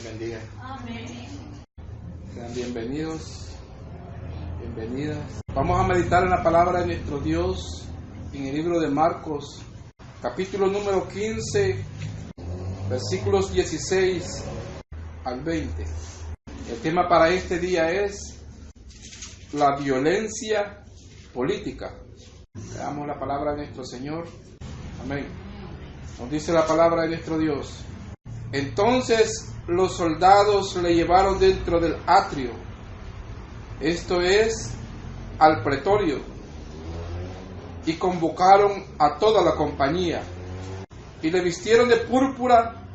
bendiga. Amén. Sean bienvenidos, bienvenidas. Vamos a meditar en la palabra de nuestro Dios en el libro de Marcos, capítulo número 15, versículos 16 al 20. El tema para este día es la violencia política. Leamos la palabra de nuestro Señor. Amén. Nos dice la palabra de nuestro Dios. Entonces los soldados le llevaron dentro del atrio, esto es, al pretorio, y convocaron a toda la compañía, y le vistieron de púrpura,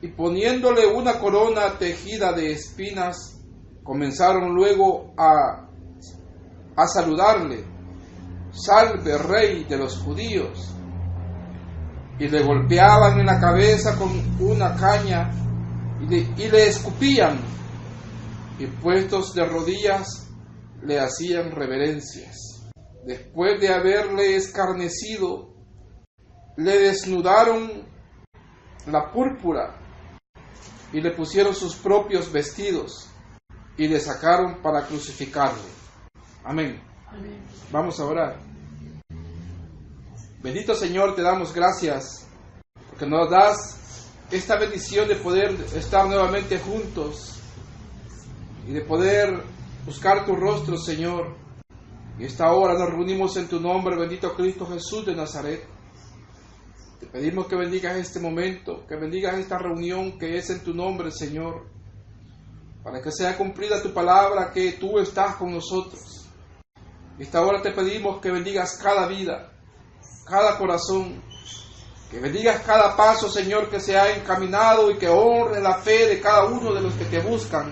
y poniéndole una corona tejida de espinas, comenzaron luego a saludarle: Salve, Rey de los judíos. Y le golpeaban en la cabeza con una caña y le escupían, y puestos de rodillas le hacían reverencias. Después de haberle escarnecido, le desnudaron la púrpura y le pusieron sus propios vestidos y le sacaron para crucificarle. Amén. Amén. Vamos a orar. Bendito Señor, te damos gracias porque nos das esta bendición de poder estar nuevamente juntos y de poder buscar tu rostro, Señor. Y esta hora nos reunimos en tu nombre, bendito Cristo Jesús de Nazaret. Te pedimos que bendigas este momento, que bendigas esta reunión que es en tu nombre, Señor, para que sea cumplida tu palabra, que tú estás con nosotros. Esta hora te pedimos que bendigas cada vida, cada corazón, que bendigas cada paso, Señor, que se ha encaminado, y que honre la fe de cada uno de los que te buscan.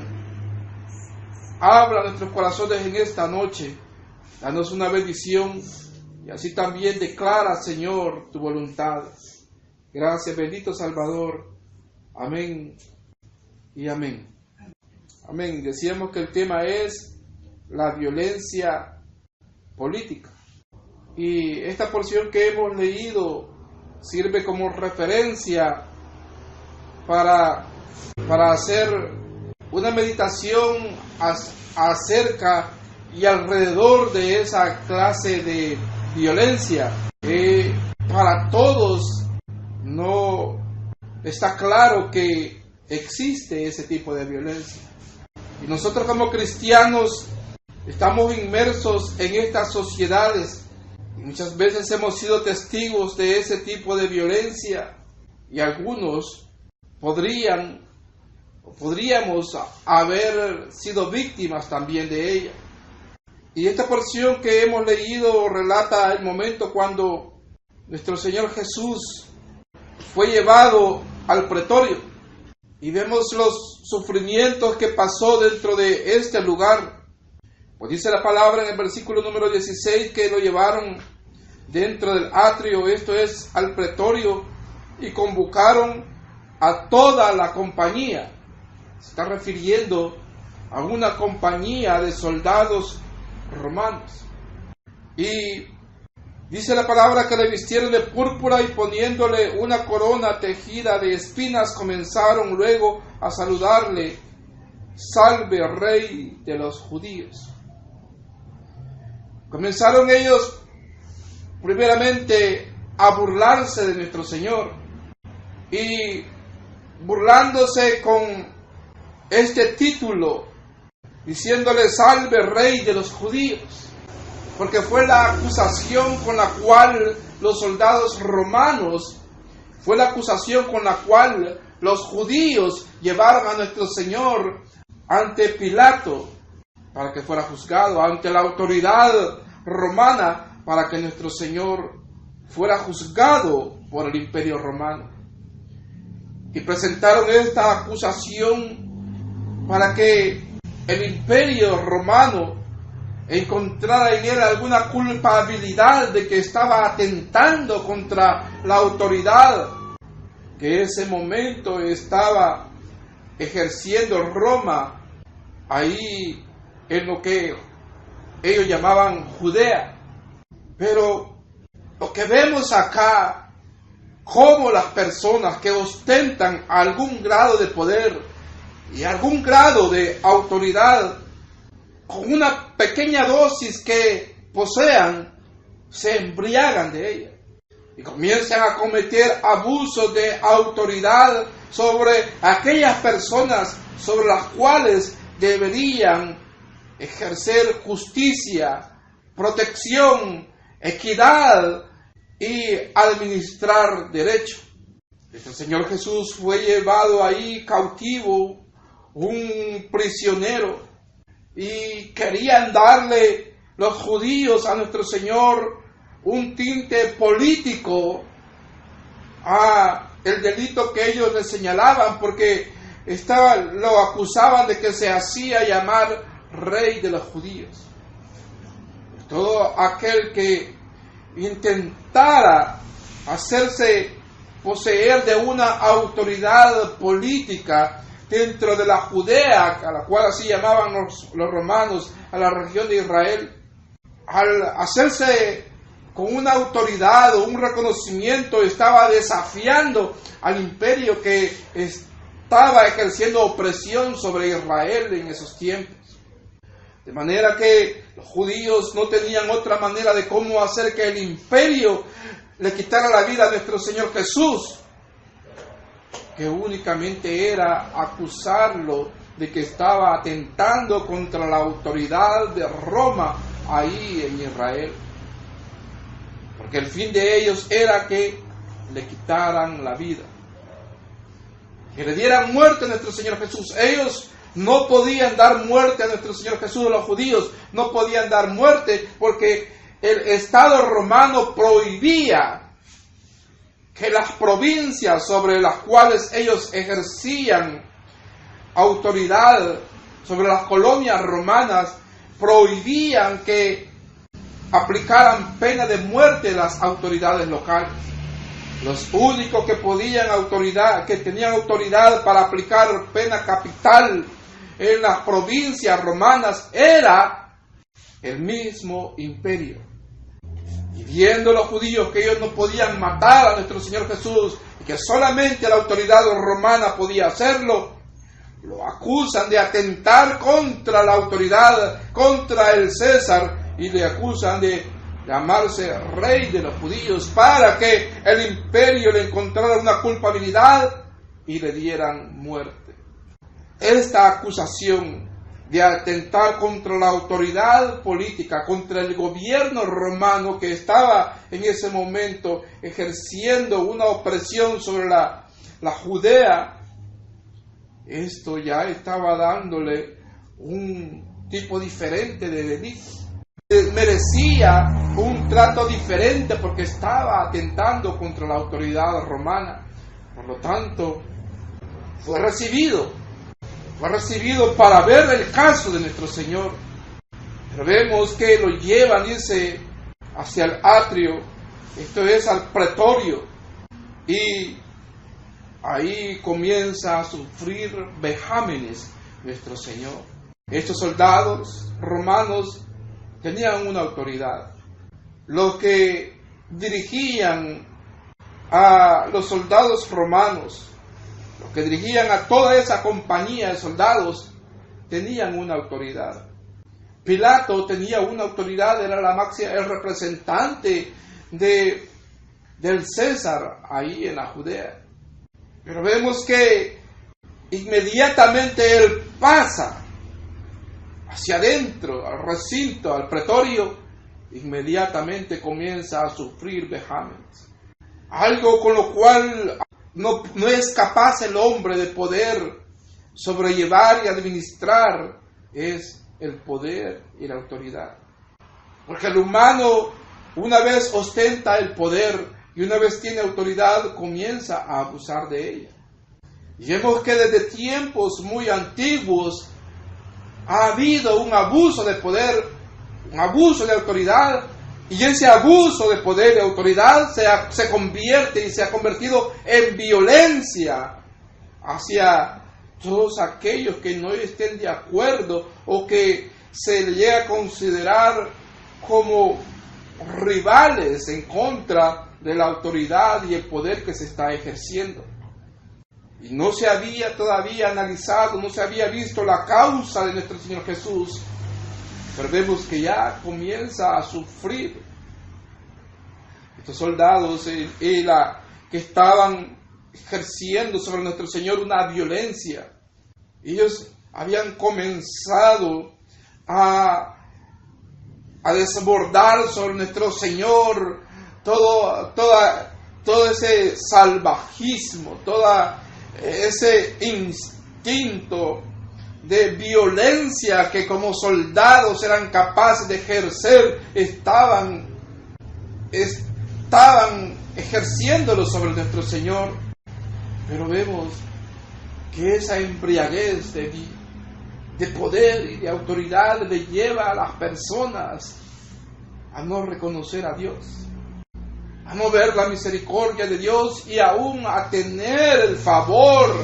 Habla nuestros corazones en esta noche, danos una bendición, y así también declara, Señor, tu voluntad. Gracias, bendito Salvador. Amén y amén. Amén. Decíamos que el tema es la violencia política. Y esta porción que hemos leído sirve como referencia para hacer una meditación acerca y alrededor de esa clase de violencia. Para todos no está claro que existe ese tipo de violencia. Y nosotros como cristianos estamos inmersos en estas sociedades. Y muchas veces hemos sido testigos de ese tipo de violencia, y algunos podríamos haber sido víctimas también de ella. Y esta porción que hemos leído relata el momento cuando nuestro Señor Jesús fue llevado al pretorio, y vemos los sufrimientos que pasó dentro de este lugar. Pues dice la palabra en el versículo número 16 que lo llevaron dentro del atrio, esto es, al pretorio, y convocaron a toda la compañía. Se está refiriendo a una compañía de soldados romanos. Y dice la palabra que le vistieron de púrpura, y poniéndole una corona tejida de espinas, comenzaron luego a saludarle: Salve, Rey de los judíos. Comenzaron ellos primeramente a burlarse de nuestro Señor, y burlándose con este título, diciéndole: Salve, Rey de los judíos, porque fue la acusación con la cual los soldados romanos, fue la acusación con la cual los judíos llevaron a nuestro Señor ante Pilato para que fuera juzgado, ante la autoridad romana para que nuestro Señor fuera juzgado por el imperio romano. Y presentaron esta acusación para que el imperio romano encontrara en él alguna culpabilidad de que estaba atentando contra la autoridad que en ese momento estaba ejerciendo Roma ahí en lo que ellos llamaban Judea. Pero lo que vemos acá, cómo las personas que ostentan algún grado de poder y algún grado de autoridad, con una pequeña dosis que posean, se embriagan de ella y comienzan a cometer abusos de autoridad sobre aquellas personas sobre las cuales deberían ejercer justicia, protección, equidad y administrar derecho. El Señor Jesús fue llevado ahí cautivo, un prisionero, y querían darle los judíos a nuestro Señor un tinte político a el delito que ellos le señalaban, porque lo acusaban de que se hacía llamar rey de los judíos. Todo aquel que intentara hacerse poseer de una autoridad política dentro de la Judea, a la cual así llamaban los romanos a la región de Israel, al hacerse con una autoridad o un reconocimiento, estaba desafiando al imperio que estaba ejerciendo opresión sobre Israel en esos tiempos. De manera que los judíos no tenían otra manera de cómo hacer que el imperio le quitara la vida a nuestro Señor Jesús, que únicamente era acusarlo de que estaba atentando contra la autoridad de Roma ahí en Israel. Porque el fin de ellos era que le quitaran la vida, que le dieran muerte a nuestro Señor Jesús. Ellos no podían dar muerte a nuestro Señor Jesús, los judíos no podían dar muerte porque el Estado romano prohibía que las provincias sobre las cuales ellos ejercían autoridad, sobre las colonias romanas, prohibían que aplicaran pena de muerte las autoridades locales. Los únicos que tenían autoridad para aplicar pena capital en las provincias romanas era el mismo imperio. Y viendo los judíos que ellos no podían matar a nuestro Señor Jesús y que solamente la autoridad romana podía hacerlo, lo acusan de atentar contra la autoridad, contra el César, y le acusan de llamarse rey de los judíos para que el imperio le encontrara una culpabilidad y le dieran muerte. Esta acusación de atentar contra la autoridad política, contra el gobierno romano que estaba en ese momento ejerciendo una opresión sobre la Judea, esto ya estaba dándole un tipo diferente de delito. Merecía un trato diferente porque estaba atentando contra la autoridad romana. Por lo tanto, fue recibido para ver el caso de nuestro Señor. Pero vemos que lo llevan, dice, hacia el atrio, esto es al pretorio, y ahí comienza a sufrir vejámenes nuestro Señor. Estos soldados romanos tenían una autoridad. Los que dirigían a los soldados romanos, los que dirigían a toda esa compañía de soldados, tenían una autoridad. Pilato tenía una autoridad, era el representante del César ahí en la Judea. Pero vemos que inmediatamente él pasa hacia adentro, al recinto, al pretorio, inmediatamente comienza a sufrir vejámenes. Algo con lo cual no es capaz el hombre de poder sobrellevar y administrar es el poder y la autoridad. Porque el humano, una vez ostenta el poder y una vez tiene autoridad, comienza a abusar de ella. Y vemos que desde tiempos muy antiguos ha habido un abuso de poder, un abuso de autoridad, y ese abuso de poder y de autoridad se convierte y se ha convertido en violencia hacia todos aquellos que no estén de acuerdo o que se le llega a considerar como rivales en contra de la autoridad y el poder que se está ejerciendo. Y no se había todavía analizado, no se había visto la causa de nuestro Señor Jesús. Pero vemos que ya comienza a sufrir estos soldados que estaban ejerciendo sobre nuestro Señor una violencia. Ellos habían comenzado a desbordar sobre nuestro Señor todo ese salvajismo, todo ese instinto de violencia que como soldados eran capaces de ejercer, estaban ejerciéndolo sobre nuestro Señor. Pero vemos que esa embriaguez de poder y de autoridad le lleva a las personas a no reconocer a Dios, a no ver la misericordia de Dios y aún a tener el favor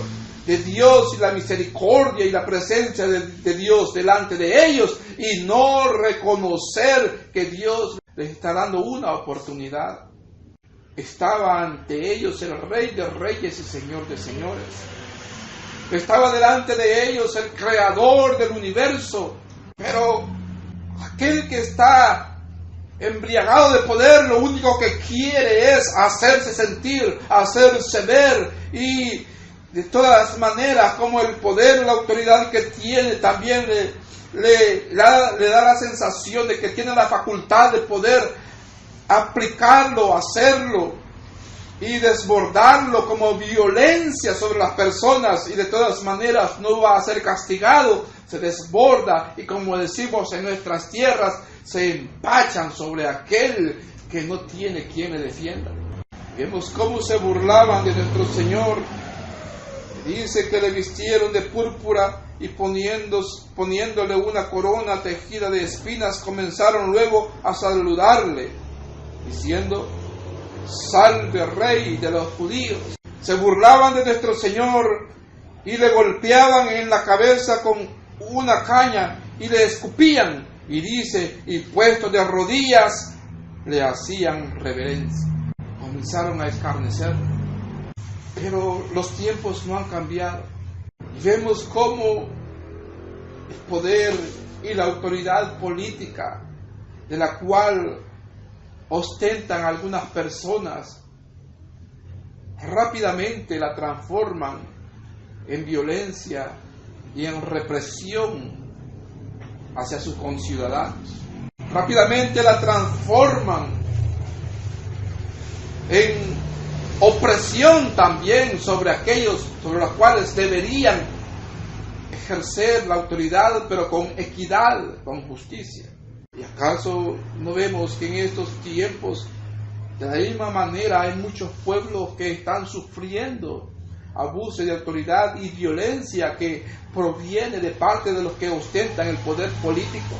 de Dios y la misericordia y la presencia de Dios delante de ellos y no reconocer que Dios les está dando una oportunidad. Estaba ante ellos el Rey de Reyes y Señor de Señores. Estaba delante de ellos el Creador del universo. Pero aquel que está embriagado de poder, lo único que quiere es hacerse sentir, hacerse ver, y de todas maneras, como el poder y la autoridad que tiene también le da la sensación de que tiene la facultad de poder aplicarlo, hacerlo y desbordarlo como violencia sobre las personas, y de todas maneras no va a ser castigado, se desborda y, como decimos en nuestras tierras, se empachan sobre aquel que no tiene quien le defienda. Vemos cómo se burlaban de nuestro Señor. Dice que le vistieron de púrpura y poniéndole una corona tejida de espinas, comenzaron luego a saludarle, diciendo: Salve, Rey de los judíos. Se burlaban de nuestro Señor y le golpeaban en la cabeza con una caña y le escupían. Y dice, y puestos de rodillas, le hacían reverencia. Comenzaron a escarnecer. Pero los tiempos no han cambiado. Y vemos cómo el poder y la autoridad política de la cual ostentan algunas personas, rápidamente la transforman en violencia y en represión hacia sus conciudadanos. Rápidamente la transforman en opresión también sobre aquellos sobre los cuales deberían ejercer la autoridad, pero con equidad, con justicia. ¿Y acaso no vemos que en estos tiempos, de la misma manera, hay muchos pueblos que están sufriendo abuso de autoridad y violencia que proviene de parte de los que ostentan el poder político?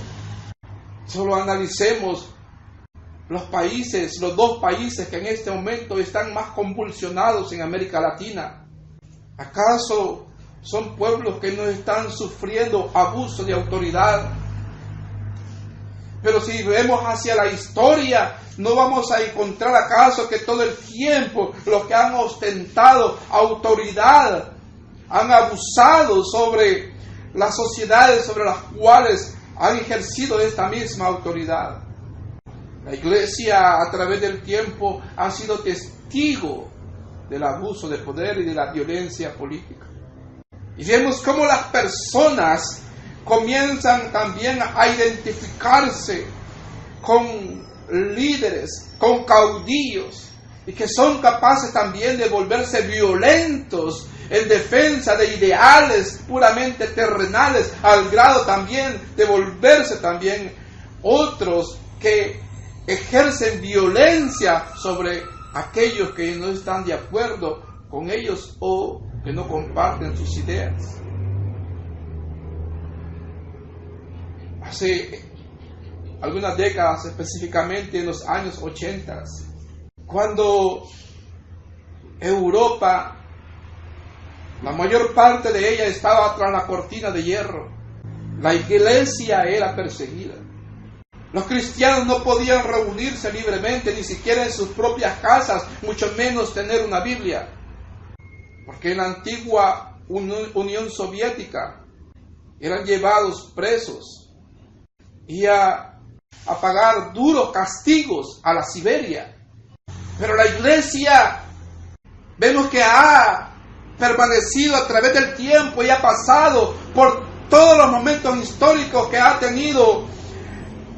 Solo analicemos los dos países que en este momento están más convulsionados en América Latina. ¿Acaso son pueblos que no están sufriendo abuso de autoridad? Pero si vemos hacia la historia, ¿no vamos a encontrar acaso que todo el tiempo los que han ostentado autoridad han abusado sobre las sociedades sobre las cuales han ejercido esta misma autoridad? La Iglesia a través del tiempo ha sido testigo del abuso de poder y de la violencia política. Y vemos cómo las personas comienzan también a identificarse con líderes, con caudillos, y que son capaces también de volverse violentos en defensa de ideales puramente terrenales, al grado también de volverse también otros que ejercen violencia sobre aquellos que no están de acuerdo con ellos o que no comparten sus ideas. Hace algunas décadas, específicamente en los años 80, cuando Europa, la mayor parte de ella estaba tras la cortina de hierro, la Iglesia era perseguida. Los cristianos no podían reunirse libremente, ni siquiera en sus propias casas, mucho menos tener una Biblia. Porque en la antigua Unión Soviética eran llevados presos y a pagar duros castigos a la Siberia. Pero la iglesia, vemos que ha permanecido a través del tiempo y ha pasado por todos los momentos históricos que ha tenido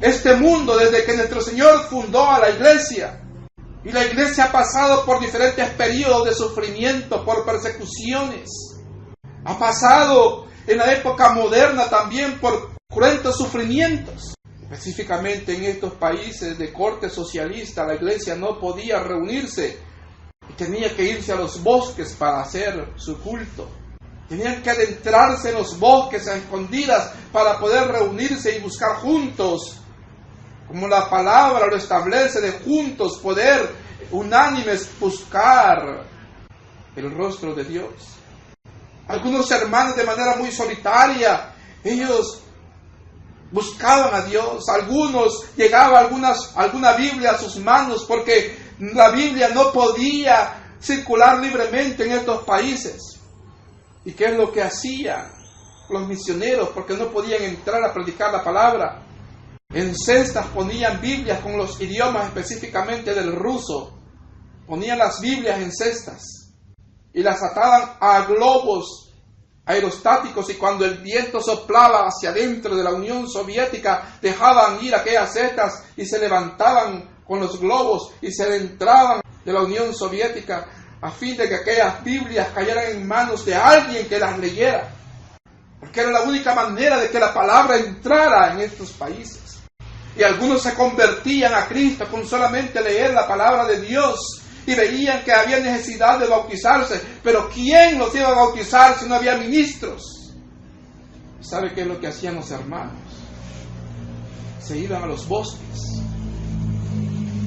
este mundo desde que nuestro Señor fundó a la iglesia. Y la iglesia ha pasado por diferentes periodos de sufrimiento, por persecuciones. Ha pasado en la época moderna también por cruentos sufrimientos. Específicamente en estos países de corte socialista, la iglesia no podía reunirse y tenía que irse a los bosques para hacer su culto. Tenían que adentrarse en los bosques a escondidas para poder reunirse y buscar juntos, como la palabra lo establece, de juntos poder unánimes buscar el rostro de Dios. Algunos hermanos de manera muy solitaria, ellos buscaban a Dios. Algunos llegaba alguna Biblia a sus manos porque la Biblia no podía circular libremente en estos países. ¿Y qué es lo que hacían los misioneros? Porque no podían entrar a predicar la palabra. En cestas ponían Biblias con los idiomas específicamente del ruso. Ponían las Biblias en cestas y las ataban a globos aerostáticos, y cuando el viento soplaba hacia adentro de la Unión Soviética, dejaban ir aquellas cestas y se levantaban con los globos y se adentraban de la Unión Soviética a fin de que aquellas Biblias cayeran en manos de alguien que las leyera, porque era la única manera de que la palabra entrara en estos países. Y algunos se convertían a Cristo con solamente leer la palabra de Dios, y veían que había necesidad de bautizarse, pero ¿quién los iba a bautizar si no había ministros? ¿Sabe qué es lo que hacían los hermanos? Se iban a los bosques,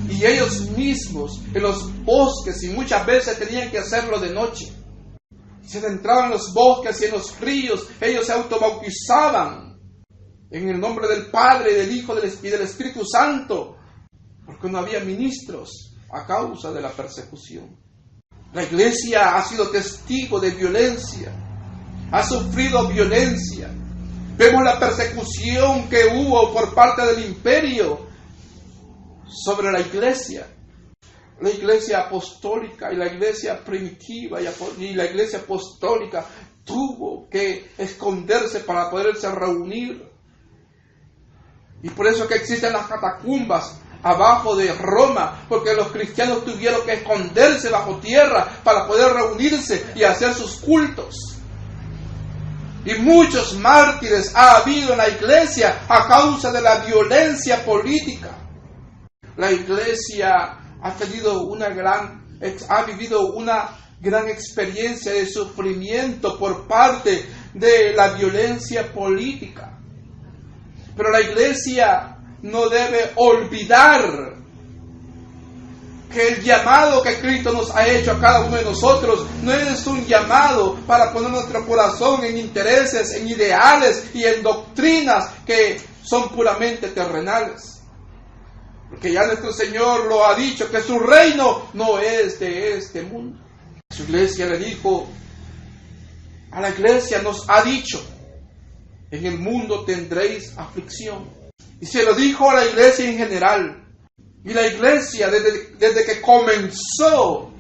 y ellos mismos en los bosques, y muchas veces tenían que hacerlo de noche, se adentraban en los bosques y en los ríos. Ellos se autobautizaban en el nombre del Padre, del Hijo y del Espíritu Santo, porque no había ministros a causa de la persecución. La iglesia ha sido testigo de violencia, ha sufrido violencia. Vemos la persecución que hubo por parte del imperio sobre la iglesia apostólica y la iglesia primitiva y la iglesia apostólica tuvo que esconderse para poderse reunir. Y por eso que existen las catacumbas abajo de Roma, porque los cristianos tuvieron que esconderse bajo tierra para poder reunirse y hacer sus cultos. Y muchos mártires ha habido en la iglesia a causa de la violencia política. La iglesia ha vivido una gran experiencia de sufrimiento por parte de la violencia política. Pero la iglesia no debe olvidar que el llamado que Cristo nos ha hecho a cada uno de nosotros no es un llamado para poner nuestro corazón en intereses, en ideales y en doctrinas que son puramente terrenales. Porque ya nuestro Señor lo ha dicho, que su reino no es de este mundo. Su iglesia le dijo, a la iglesia nos ha dicho, en el mundo tendréis aflicción. Y se lo dijo a la iglesia en general. Y la iglesia, desde que comenzó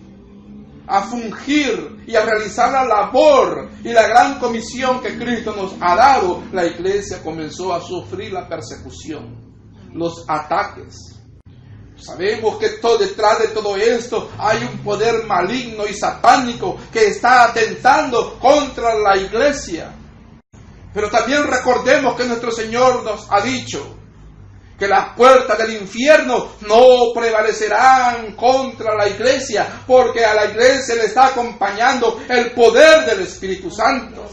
a fungir y a realizar la labor y la gran comisión que Cristo nos ha dado, la iglesia comenzó a sufrir la persecución, los ataques. Sabemos que detrás de todo esto hay un poder maligno y satánico que está atentando contra la iglesia. Pero también recordemos que nuestro Señor nos ha dicho que las puertas del infierno no prevalecerán contra la iglesia, porque a la iglesia le está acompañando el poder del Espíritu Santo.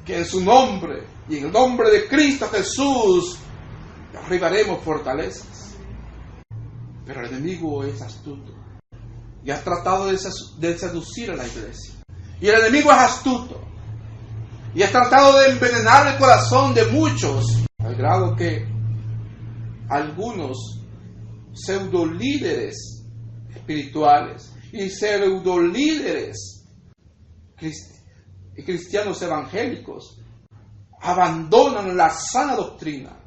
Que en su nombre y en el nombre de Cristo Jesús derribaremos fortalezas. Pero el enemigo es astuto y ha tratado de seducir a la iglesia. Y el enemigo es astuto y ha tratado de envenenar el corazón de muchos, al grado que algunos pseudolíderes espirituales y pseudolíderes cristianos evangélicos abandonan la sana doctrina,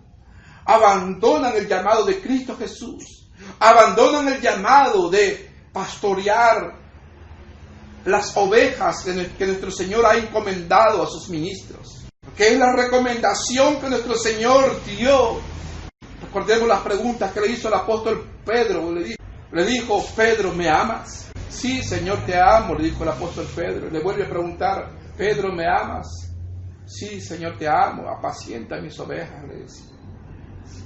abandonan el llamado de Cristo Jesús, abandonan el llamado de pastorear las ovejas que nuestro Señor ha encomendado a sus ministros, que es la recomendación que nuestro Señor dio. Recordemos las preguntas que le hizo el apóstol Pedro. Le dijo, Pedro, ¿me amas? Sí, Señor, te amo, le dijo el apóstol Pedro. Le vuelve a preguntar, Pedro, ¿me amas? Sí, Señor, te amo, apacienta mis ovejas, le dice.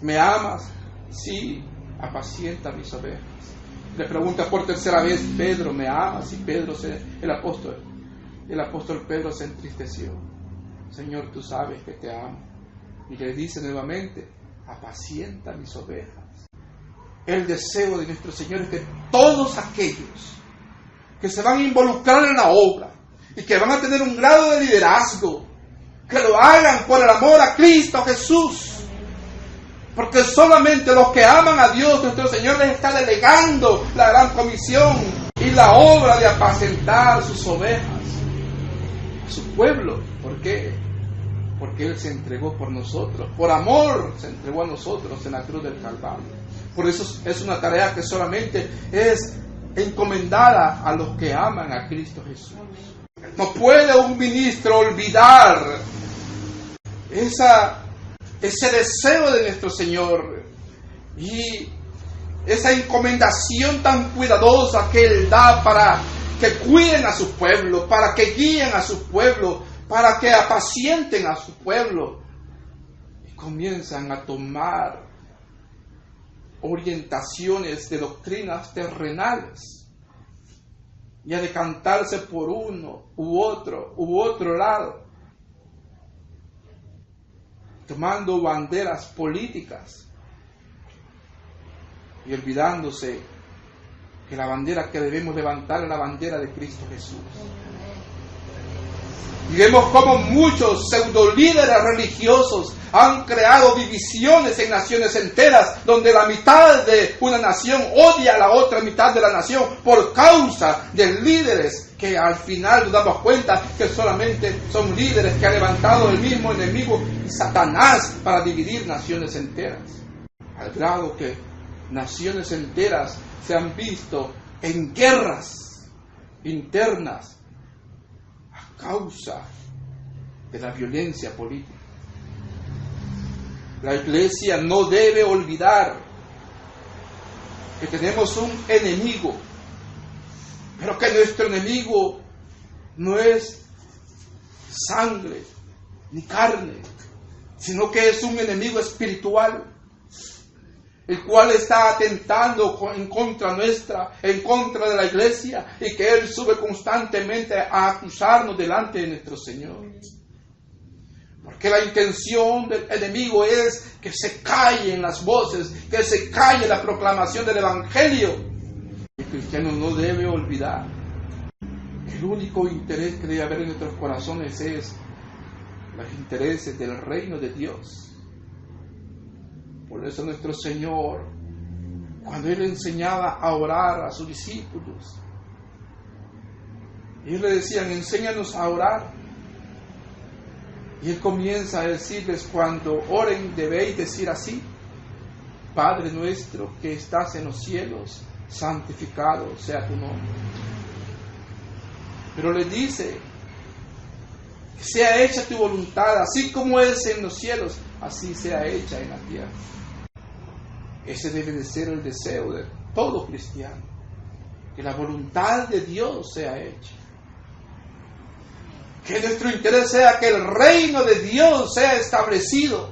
¿Me amas? Sí, apacienta mis ovejas. Le pregunta por tercera vez, Pedro, ¿me amas? Y el apóstol Pedro se entristeció. Señor, tú sabes que te amo. Y le dice nuevamente, apacienta mis ovejas. El deseo de nuestro Señor es que todos aquellos que se van a involucrar en la obra y que van a tener un grado de liderazgo, que lo hagan por el amor a Cristo Jesús. Porque solamente los que aman a Dios, nuestro Señor, les está delegando la gran comisión y la obra de apacentar sus ovejas, a su pueblo. ¿Por qué? Porque Él se entregó por nosotros. Por amor se entregó a nosotros en la cruz del Calvario. Por eso es una tarea que solamente es encomendada a los que aman a Cristo Jesús. No puede un ministro olvidar ese deseo de nuestro Señor y esa encomendación tan cuidadosa que Él da para que cuiden a su pueblo, para que guíen a su pueblo, para que apacienten a su pueblo. Y comienzan a tomar orientaciones de doctrinas terrenales y a decantarse por uno u otro lado, tomando banderas políticas y olvidándose que la bandera que debemos levantar es la bandera de Cristo Jesús. Y vemos cómo muchos pseudolíderes religiosos han creado divisiones en naciones enteras, donde la mitad de una nación odia a la otra mitad de la nación por causa de líderes que al final nos damos cuenta que solamente son líderes que ha levantado el mismo enemigo, Satanás, para dividir naciones enteras. Al grado que naciones enteras se han visto en guerras internas a causa de la violencia política. La iglesia no debe olvidar que tenemos un enemigo, pero que nuestro enemigo no es sangre ni carne, sino que es un enemigo espiritual, el cual está atentando en contra nuestra, en contra de la iglesia, y que Él sube constantemente a acusarnos delante de nuestro Señor. Porque la intención del enemigo es que se callen las voces, que se calle la proclamación del Evangelio. El cristiano no debe olvidar que el único interés que debe haber en nuestros corazones es los intereses del reino de Dios. Por eso nuestro Señor, cuando Él enseñaba a orar a sus discípulos, ellos le decían, enséñanos a orar. Y Él comienza a decirles, cuando oren debéis decir así: Padre nuestro que estás en los cielos, santificado sea tu nombre. Pero les dice, sea hecha tu voluntad, así como es en los cielos, así sea hecha en la tierra. Ese debe de ser el deseo de todo cristiano, que la voluntad de Dios sea hecha. Que nuestro interés sea que el reino de Dios sea establecido.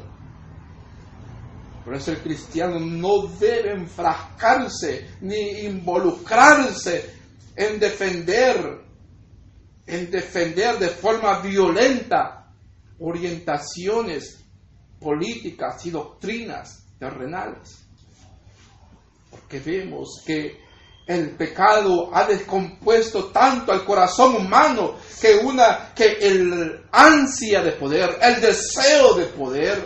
Por eso el cristiano no debe enfrascarse ni involucrarse en defender de forma violenta orientaciones políticas y doctrinas terrenales. Porque vemos que el pecado ha descompuesto tanto al corazón humano que el ansia de poder, el deseo de poder,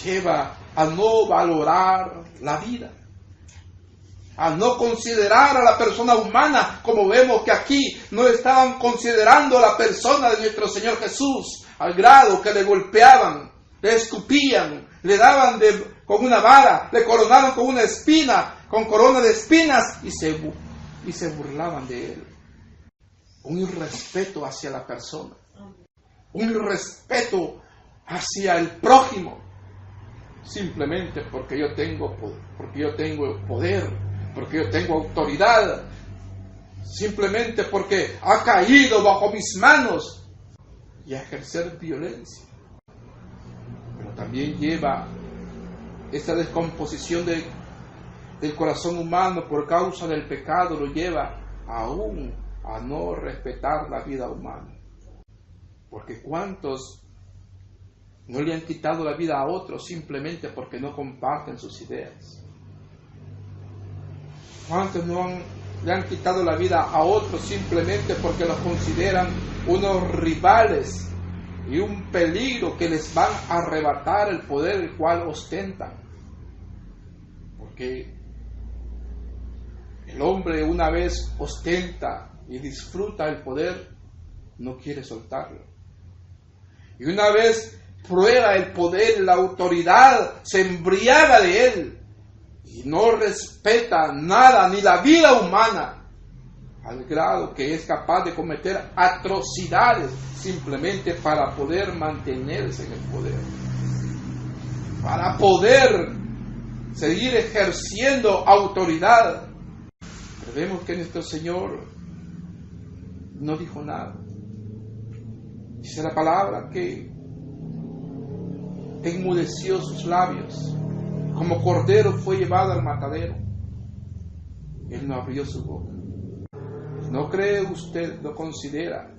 lleva a no valorar la vida, a no considerar a la persona humana, como vemos que aquí no estaban considerando a la persona de nuestro Señor Jesús, al grado que le golpeaban, le escupían, le daban con una vara, le coronaron con una espina, con corona de espinas, y se burlaban de él. Un irrespeto hacia la persona, un irrespeto hacia el prójimo, simplemente porque yo tengo poder, porque yo tengo autoridad, simplemente porque ha caído bajo mis manos, y a ejercer violencia. Pero también lleva esta descomposición del corazón humano por causa del pecado, lo lleva aún a no respetar la vida humana. Porque ¿cuántos no le han quitado la vida a otros simplemente porque no comparten sus ideas? ¿Cuántos le han quitado la vida a otros simplemente porque los consideran unos rivales y un peligro que les van a arrebatar el poder el cual ostentan? Porque el hombre, una vez ostenta y disfruta el poder, no quiere soltarlo. Y una vez prueba el poder, la autoridad, se embriaga de él y no respeta nada, ni la vida humana, al grado que es capaz de cometer atrocidades simplemente para poder mantenerse en el poder, para poder seguir ejerciendo autoridad. Pero vemos que nuestro Señor no dijo nada. Dice la palabra que enmudeció sus labios, como cordero fue llevado al matadero. Él no abrió su boca. ¿No cree usted, no considera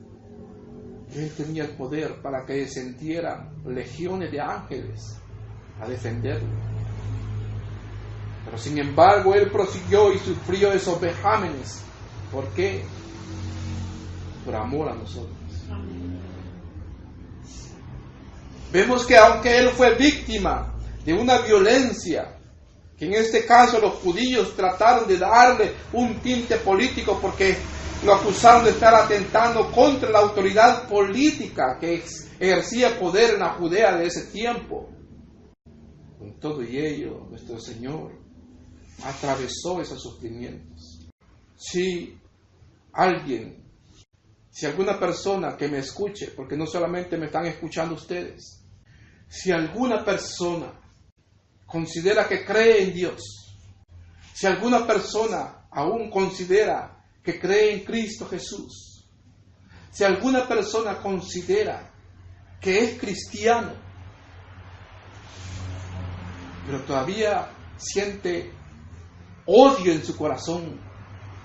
que Él tenía el poder para que descendieran legiones de ángeles a defenderlo? Pero sin embargo Él prosiguió y sufrió esos vejámenes. ¿Por qué? Por amor a nosotros. Vemos que aunque Él fue víctima de una violencia, que en este caso los judíos trataron de darle un tinte político porque lo acusaron de estar atentando contra la autoridad política que ejercía poder en la Judea de ese tiempo. Con todo y ello, nuestro Señor atravesó esos sufrimientos. Si alguna persona que me escuche, porque no solamente me están escuchando ustedes, si alguna persona considera que cree en Dios, si alguna persona aún considera que cree en Cristo Jesús, si alguna persona considera que es cristiano, pero todavía siente odio en su corazón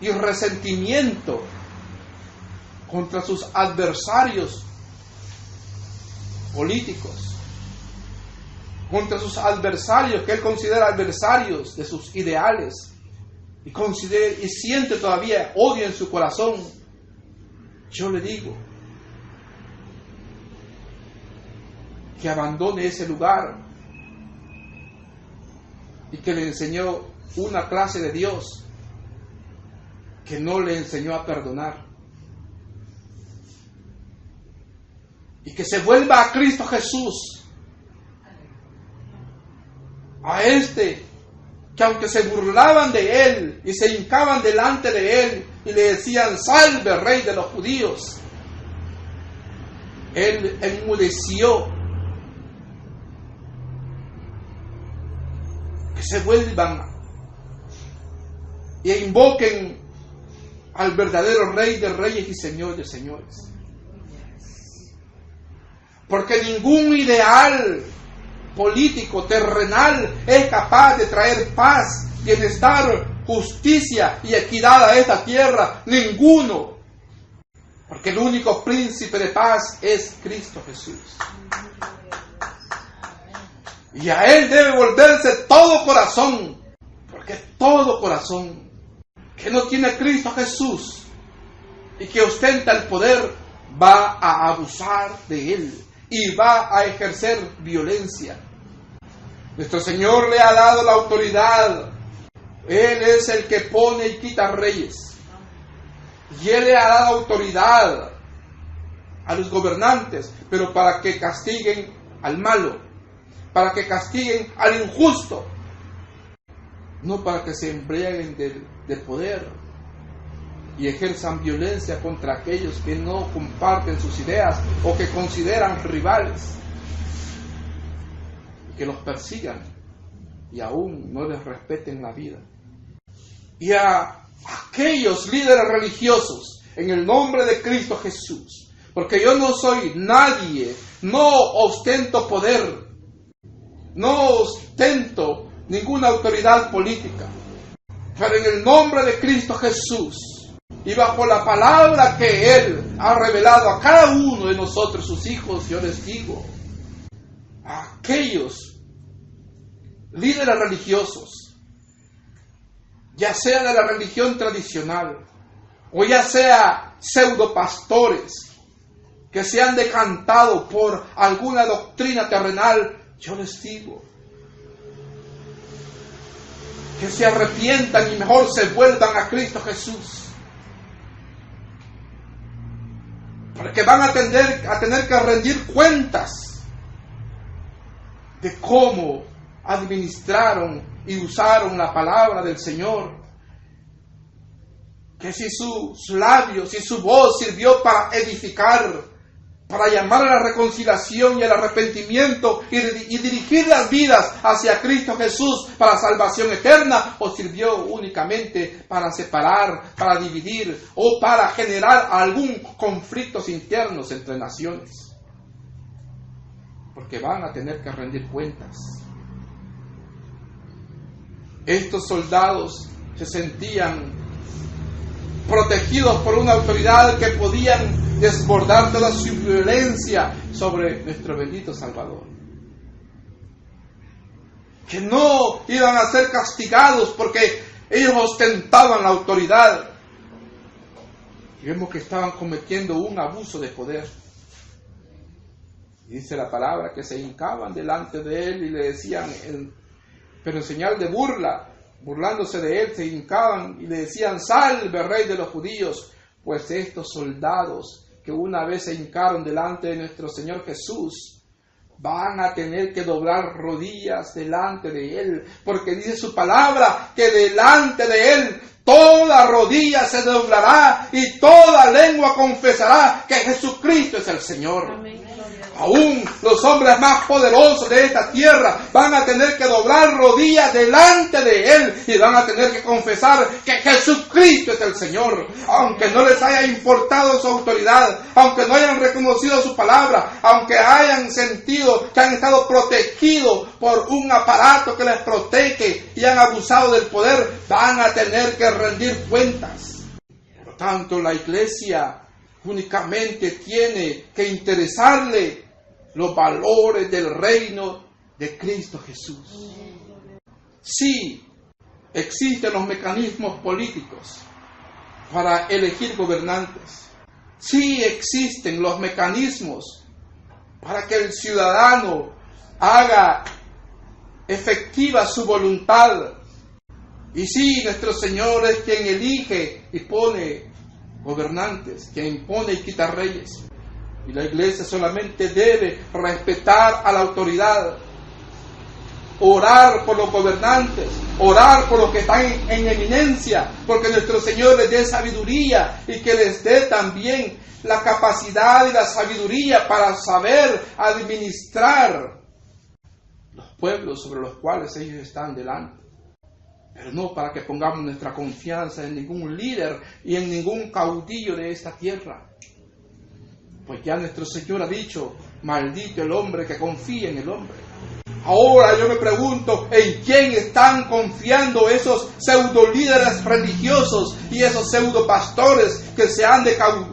y resentimiento contra sus adversarios políticos, contra sus adversarios que él considera adversarios de sus ideales, y siente todavía odio en su corazón, yo le digo que abandone ese lugar y que le enseñó una clase de Dios que no le enseñó a perdonar, y que se vuelva a Cristo Jesús, a que aunque se burlaban de Él y se hincaban delante de Él y le decían: salve, Rey de los judíos, Él enmudeció. Que se vuelvan y invoquen al verdadero Rey de reyes y Señor de señores. Porque ningún ideal político, terrenal, es capaz de traer paz, bienestar, justicia y equidad a esta tierra. Ninguno. Porque el único príncipe de paz es Cristo Jesús. Y a Él debe volverse todo corazón. Porque todo corazón que no tiene a Cristo Jesús y que ostenta el poder va a abusar de Él y va a ejercer violencia. Nuestro Señor le ha dado la autoridad, Él es el que pone y quita reyes. Y Él le ha dado autoridad a los gobernantes, pero para que castiguen al malo, para que castiguen al injusto, no para que se embriaguen de poder y ejerzan violencia contra aquellos que no comparten sus ideas o que consideran rivales, y que los persigan y aún no les respeten la vida. Y a aquellos líderes religiosos, en el nombre de Cristo Jesús, porque yo no soy nadie, no ostento poder, no ostento ninguna autoridad política, pero en el nombre de Cristo Jesús y bajo la palabra que Él ha revelado a cada uno de nosotros, sus hijos, yo les digo, a aquellos líderes religiosos, ya sea de la religión tradicional o ya sea pseudopastores que se han decantado por alguna doctrina terrenal, yo les digo que se arrepientan y mejor se vuelvan a Cristo Jesús, porque van a tener que rendir cuentas de cómo administraron y usaron la palabra del Señor, que si sus labios y su voz sirvió para edificar, para llamar a la reconciliación y al arrepentimiento y dirigir las vidas hacia Cristo Jesús para salvación eterna, o sirvió únicamente para separar, para dividir o para generar algún conflictos internos entre naciones, porque van a tener que rendir cuentas. Estos soldados se sentían protegidos por una autoridad que podían desbordar toda su violencia sobre nuestro bendito Salvador, que no iban a ser castigados porque ellos ostentaban la autoridad. Y vemos que estaban cometiendo un abuso de poder. Y dice la palabra que se hincaban delante de Él y le decían, pero en señal de burla, burlándose de Él, se hincaban y le decían: salve, Rey de los judíos. Pues estos soldados que una vez se hincaron delante de nuestro Señor Jesús van a tener que doblar rodillas delante de Él, porque dice su palabra que delante de Él toda rodilla se doblará y toda lengua confesará que Jesucristo es el Señor. Amén. Aún los hombres más poderosos de esta tierra van a tener que doblar rodillas delante de Él y van a tener que confesar que Jesucristo es el Señor. Aunque no les haya importado su autoridad, aunque no hayan reconocido su palabra, aunque hayan sentido que han estado protegidos por un aparato que les protege y han abusado del poder, van a tener que rendir cuentas. Por lo tanto, la iglesia únicamente tiene que interesarle los valores del reino de Cristo Jesús. Sí, existen los mecanismos políticos para elegir gobernantes. Sí, existen los mecanismos para que el ciudadano haga efectiva su voluntad. Y sí, nuestro Señor es quien elige y pone gobernantes, quien impone y quita reyes. Y la iglesia solamente debe respetar a la autoridad, orar por los gobernantes, orar por los que están en eminencia, porque nuestro Señor les dé sabiduría y que les dé también la capacidad y la sabiduría para saber administrar los pueblos sobre los cuales ellos están delante. Pero no para que pongamos nuestra confianza en ningún líder y en ningún caudillo de esta tierra. Pues ya nuestro Señor ha dicho: maldito el hombre que confía en el hombre. Ahora yo me pregunto, ¿en quién están confiando esos pseudo líderes religiosos y esos pseudo pastores que se han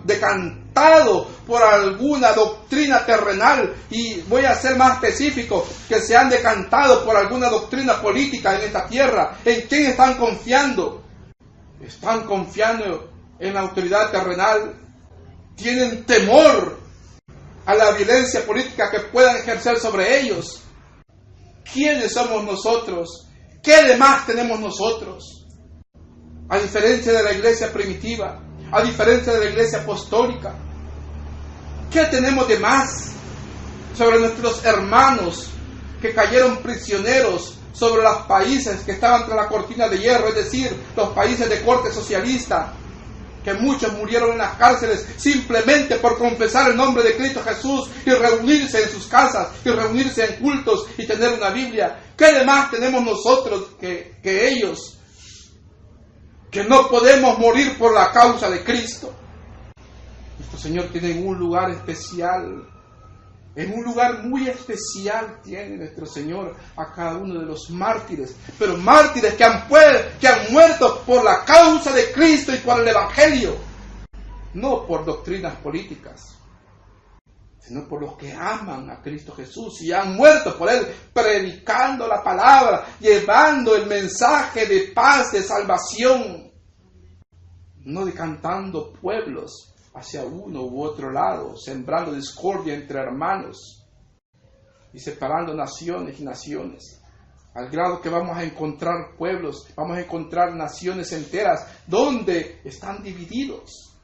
decantado por alguna doctrina terrenal? Y voy a ser más específico, que se han decantado por alguna doctrina política en esta tierra. ¿En quién están confiando? ¿Están confiando en la autoridad terrenal? ¿Tienen temor a la violencia política que puedan ejercer sobre ellos? ¿Quiénes somos nosotros? ¿Qué demás tenemos nosotros? A diferencia de la iglesia primitiva, a diferencia de la iglesia apostólica, ¿qué tenemos de más sobre nuestros hermanos que cayeron prisioneros sobre los países que estaban tras la cortina de hierro, es decir, los países de corte socialista, que muchos murieron en las cárceles simplemente por confesar el nombre de Cristo Jesús y reunirse en sus casas y reunirse en cultos y tener una Biblia? ¿Qué demás tenemos nosotros que ellos, que no podemos morir por la causa de Cristo? Nuestro Señor tiene un lugar especial. En un lugar muy especial tiene nuestro Señor a cada uno de los mártires, pero mártires que han muerto por la causa de Cristo y por el Evangelio, no por doctrinas políticas, sino por los que aman a Cristo Jesús y han muerto por Él, predicando la palabra, llevando el mensaje de paz, de salvación, no decantando pueblos hacia uno u otro lado, sembrando discordia entre hermanos y separando naciones y naciones, al grado que vamos a encontrar pueblos, vamos a encontrar naciones enteras donde están divididos,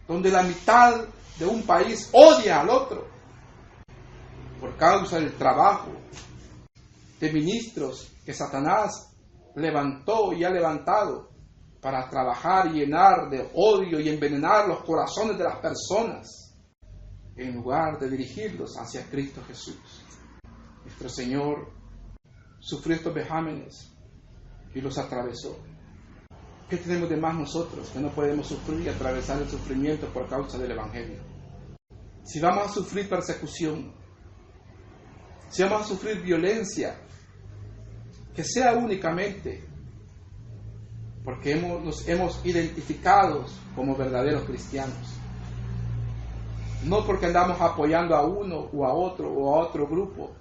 donde la mitad de un país odia al otro por causa del trabajo de ministros que Satanás levantó y ha levantado para trabajar y llenar de odio y envenenar los corazones de las personas, en lugar de dirigirlos hacia Cristo Jesús. Nuestro Señor sufrió estos vejámenes y los atravesó. ¿Qué tenemos de más nosotros que no podemos sufrir y atravesar el sufrimiento por causa del Evangelio? Si vamos a sufrir persecución, si vamos a sufrir violencia, que sea únicamente porque nos hemos identificado como verdaderos cristianos. No porque andamos apoyando a uno o a otro grupo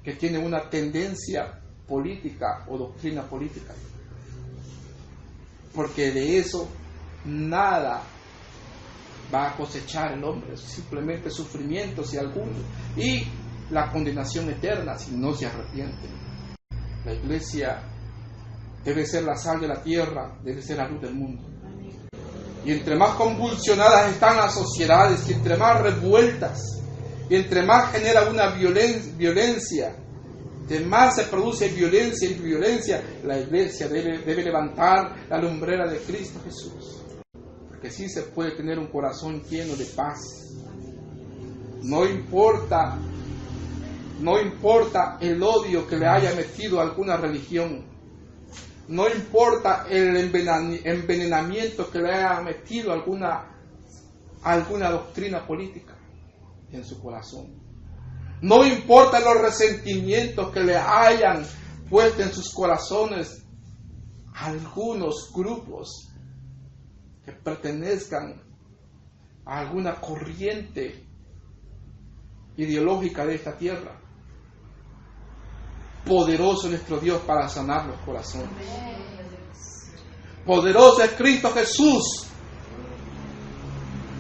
que tiene una tendencia política o doctrina política. Porque de eso nada va a cosechar el hombre, simplemente sufrimiento si alguno, y la condenación eterna si no se arrepiente. La iglesia debe ser la sal de la tierra, debe ser la luz del mundo. Y entre más convulsionadas están las sociedades, y entre más revueltas, y entre más genera una violencia, de más se produce violencia y violencia, la iglesia debe levantar la lumbrera de Cristo Jesús. Porque sí se puede tener un corazón lleno de paz. No importa el odio que le haya metido a alguna religión. No importa el envenenamiento que le haya metido alguna doctrina política en su corazón. No importa los resentimientos que le hayan puesto en sus corazones algunos grupos que pertenezcan a alguna corriente ideológica de esta tierra. Poderoso es nuestro Dios para sanar los corazones. Poderoso es Cristo Jesús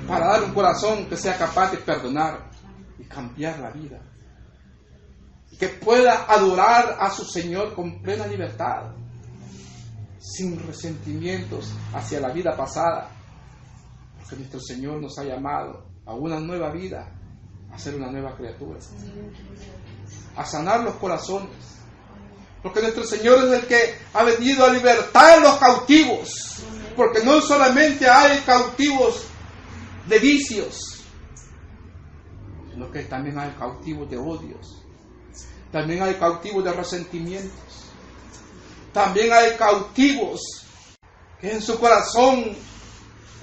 para dar un corazón que sea capaz de perdonar y cambiar la vida. Y que pueda adorar a su Señor con plena libertad, sin resentimientos hacia la vida pasada. Porque nuestro Señor nos ha llamado a una nueva vida, a ser una nueva criatura, a sanar los corazones. Porque nuestro Señor es el que ha venido a libertar a los cautivos. Porque no solamente hay cautivos de vicios, sino que también hay cautivos de odios. También hay cautivos de resentimientos. También hay cautivos que en su corazón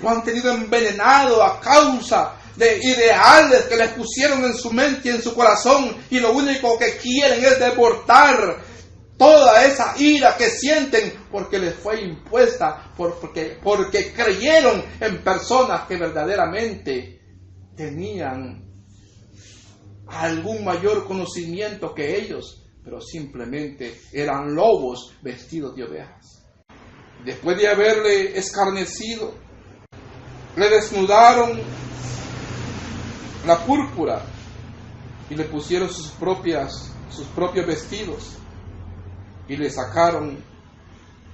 lo han tenido envenenado a causa de ideales que les pusieron en su mente y en su corazón, y lo único que quieren es deportar toda esa ira que sienten porque les fue impuesta, porque creyeron en personas que verdaderamente tenían algún mayor conocimiento que ellos, pero simplemente eran lobos vestidos de ovejas. Después de haberle escarnecido, le desnudaron la púrpura y le pusieron sus propios vestidos y le sacaron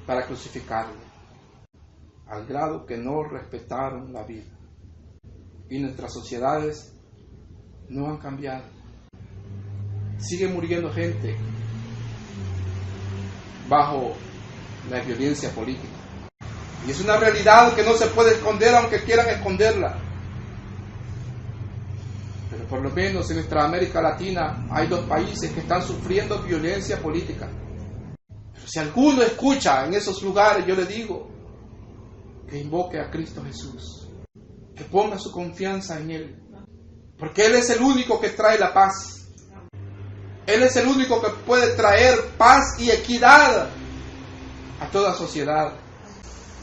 para crucificarlo. al grado que no respetaron la vida. Y nuestras sociedades no han cambiado. Sigue muriendo gente bajo la violencia política. Y es una realidad que no se puede esconder aunque quieran esconderla. Pero por lo menos en nuestra América Latina hay 2 países que están sufriendo violencia política. Pero si alguno escucha en esos lugares, yo le digo que invoque a Cristo Jesús, que ponga su confianza en Él, porque Él es el único que trae la paz. Él es el único que puede traer paz y equidad a toda sociedad.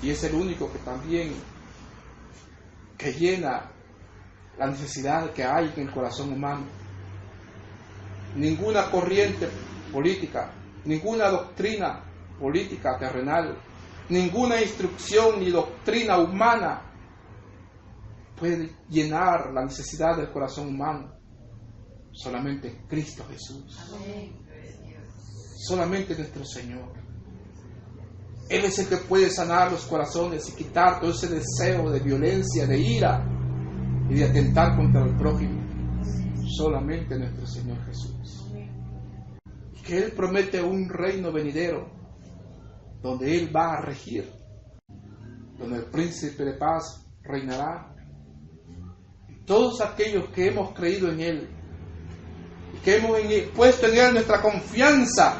Y es el único que también que llena la necesidad que hay en el corazón humano. Ninguna corriente política, ninguna doctrina política terrenal, ninguna instrucción ni doctrina humana puede llenar la necesidad del corazón humano. Solamente Cristo Jesús. Solamente nuestro Señor. Él es el que puede sanar los corazones y quitar todo ese deseo de violencia, de ira y de atentar contra el prójimo. Solamente nuestro Señor Jesús. Y que Él promete un reino venidero donde Él va a regir, donde el príncipe de paz reinará. Y todos aquellos que hemos creído en Él y que hemos puesto en Él nuestra confianza,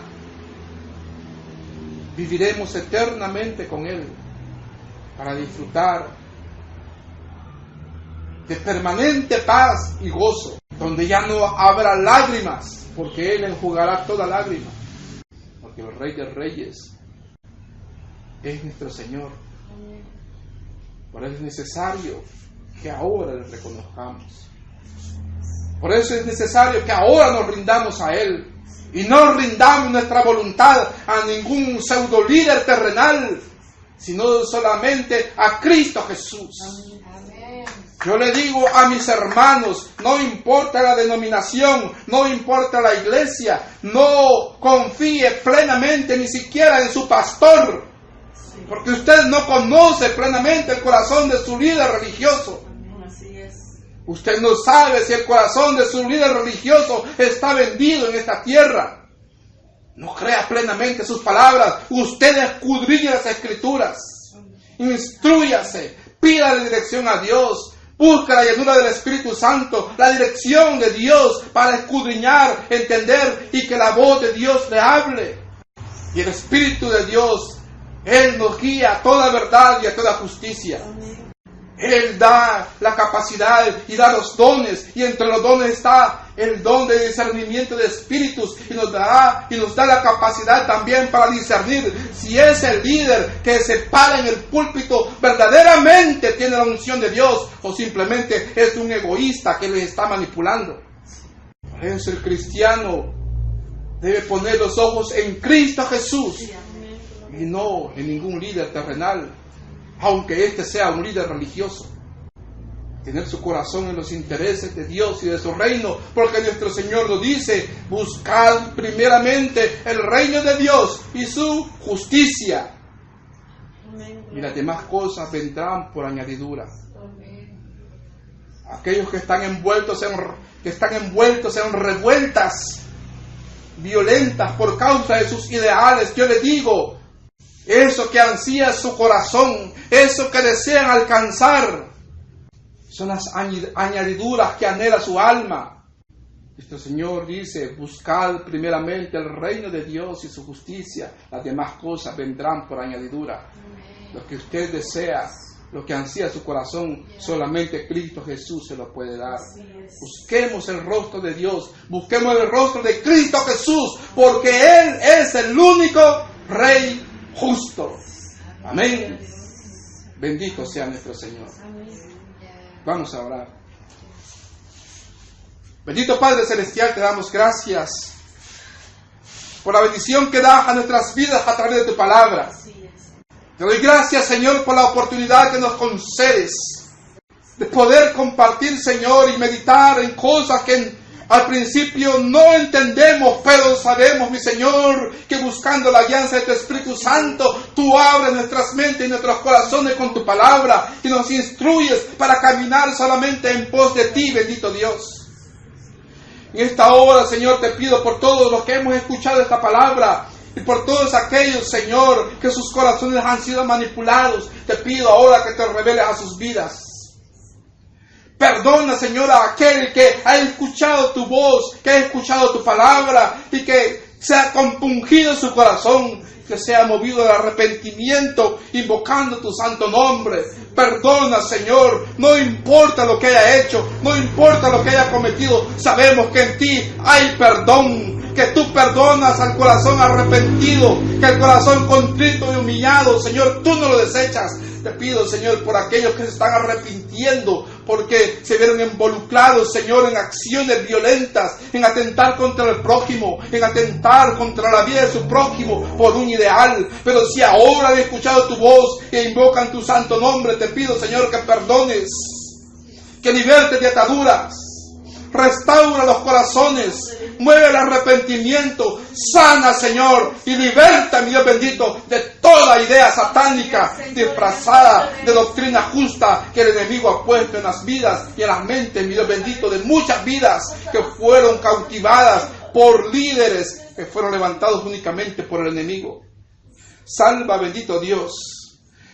viviremos eternamente con Él para disfrutar de permanente paz y gozo, donde ya no habrá lágrimas, porque Él enjugará toda lágrima, porque el Rey de Reyes es nuestro Señor. Por eso es necesario que ahora le reconozcamos. Por eso es necesario que ahora nos rindamos a Él. Y no rindamos nuestra voluntad a ningún pseudo líder terrenal, sino solamente a Cristo Jesús. Amén. Yo le digo a mis hermanos, no importa la denominación, no importa la iglesia, no confíe plenamente ni siquiera en su pastor, porque usted no conoce plenamente el corazón de su líder religioso. Usted no sabe si el corazón de su líder religioso está vendido en esta tierra. No crea plenamente sus palabras. Usted escudriñe las Escrituras. Instrúyase. Pida la dirección a Dios. Busca la llenura del Espíritu Santo, la dirección de Dios para escudriñar, entender y que la voz de Dios le hable. Y el Espíritu de Dios, Él nos guía a toda verdad y a toda justicia. Él da la capacidad y da los dones, y entre los dones está el don de discernimiento de espíritus, y nos da la capacidad también para discernir si es el líder que se para en el púlpito verdaderamente tiene la unción de Dios o simplemente es un egoísta que les está manipulando. Por eso el cristiano debe poner los ojos en Cristo Jesús y no en ningún líder terrenal, aunque éste sea un líder religioso. Tener su corazón en los intereses de Dios y de su reino, porque nuestro Señor lo dice: buscad primeramente el reino de Dios y su justicia, y las demás cosas vendrán por añadidura. Aquellos que están envueltos en revueltas violentas por causa de sus ideales, yo les digo, eso que ansía su corazón, eso que desean alcanzar, son las añadiduras que anhela su alma. Nuestro Señor dice: buscad primeramente el reino de Dios y su justicia, las demás cosas vendrán por añadidura. Lo que usted desea, lo que ansía su corazón, solamente Cristo Jesús se lo puede dar. Busquemos el rostro de Dios, busquemos el rostro de Cristo Jesús, porque Él es el único Rey justo. Amén. Bendito sea nuestro Señor. Vamos a orar. Bendito Padre Celestial, te damos gracias por la bendición que das a nuestras vidas a través de tu palabra. Te doy gracias, Señor, por la oportunidad que nos concedes de poder compartir, Señor, y meditar en cosas que Al principio no entendemos, pero sabemos, mi Señor, que buscando la guianza de tu Espíritu Santo, tú abres nuestras mentes y nuestros corazones con tu palabra y nos instruyes para caminar solamente en pos de ti, bendito Dios. En esta hora, Señor, te pido por todos los que hemos escuchado esta palabra y por todos aquellos, Señor, que sus corazones han sido manipulados, te pido ahora que te reveles a sus vidas. Perdona, Señor, a aquel que ha escuchado tu voz, que ha escuchado tu palabra y que se ha compungido su corazón, que sea movido al arrepentimiento, invocando tu santo nombre. Perdona, Señor, no importa lo que haya hecho, no importa lo que haya cometido, sabemos que en ti hay perdón, que tú perdonas al corazón arrepentido, que el corazón contrito y humillado, Señor, tú no lo desechas. Te pido, Señor, por aquellos que se están arrepintiendo, porque se vieron involucrados, Señor, en acciones violentas, en atentar contra el prójimo, en atentar contra la vida de su prójimo por un ideal. Pero si ahora han escuchado tu voz e invocan tu santo nombre, te pido, Señor, que perdones, que libertes de ataduras, restaura los corazones, mueve el arrepentimiento, sana, Señor, y liberta, mi Dios bendito, de toda idea satánica disfrazada de doctrina justa que el enemigo ha puesto en las vidas y en las mentes, mi Dios bendito, de muchas vidas que fueron cautivadas por líderes que fueron levantados únicamente por el enemigo. Salva, bendito Dios.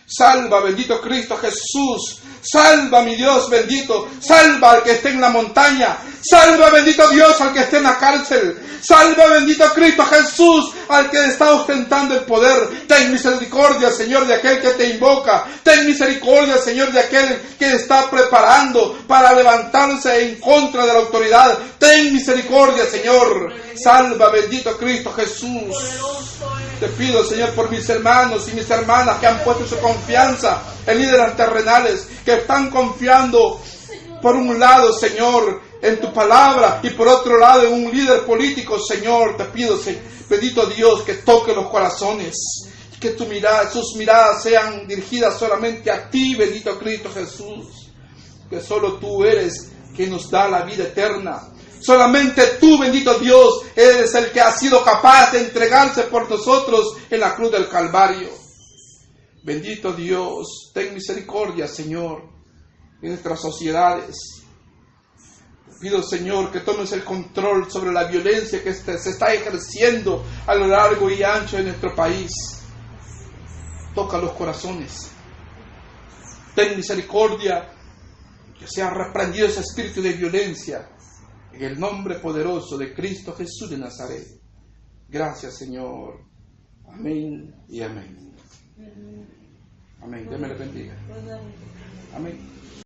Salva, bendito Cristo Jesús. Salva, mi Dios bendito. Salva al que esté en la montaña. Salva, bendito Dios, al que esté en la cárcel. Salva, bendito Cristo Jesús, al que está ostentando el poder. Ten misericordia, Señor, de aquel que te invoca. Ten misericordia, Señor, de aquel que está preparando para levantarse en contra de la autoridad. Ten misericordia, Señor. Salva, bendito Cristo Jesús. Te pido, Señor, por mis hermanos y mis hermanas que han puesto su confianza en líderes terrenales, que están confiando por un lado, Señor, en tu palabra y por otro lado en un líder político, Señor. Te pido, bendito Dios, que toque los corazones, que sus miradas sean dirigidas solamente a ti, bendito Cristo Jesús, que solo tú eres quien nos da la vida eterna. Solamente tú, bendito Dios, eres el que ha sido capaz de entregarse por nosotros en la cruz del Calvario. Bendito Dios, ten misericordia, Señor, en nuestras sociedades. Pido, Señor, que tomes el control sobre la violencia que se está ejerciendo a lo largo y ancho de nuestro país. Toca los corazones. Ten misericordia, que sea reprendido ese espíritu de violencia. En el nombre poderoso de Cristo Jesús de Nazaret. Gracias, Señor. Amén y amén. Amén. Dios me le bendiga. Amén.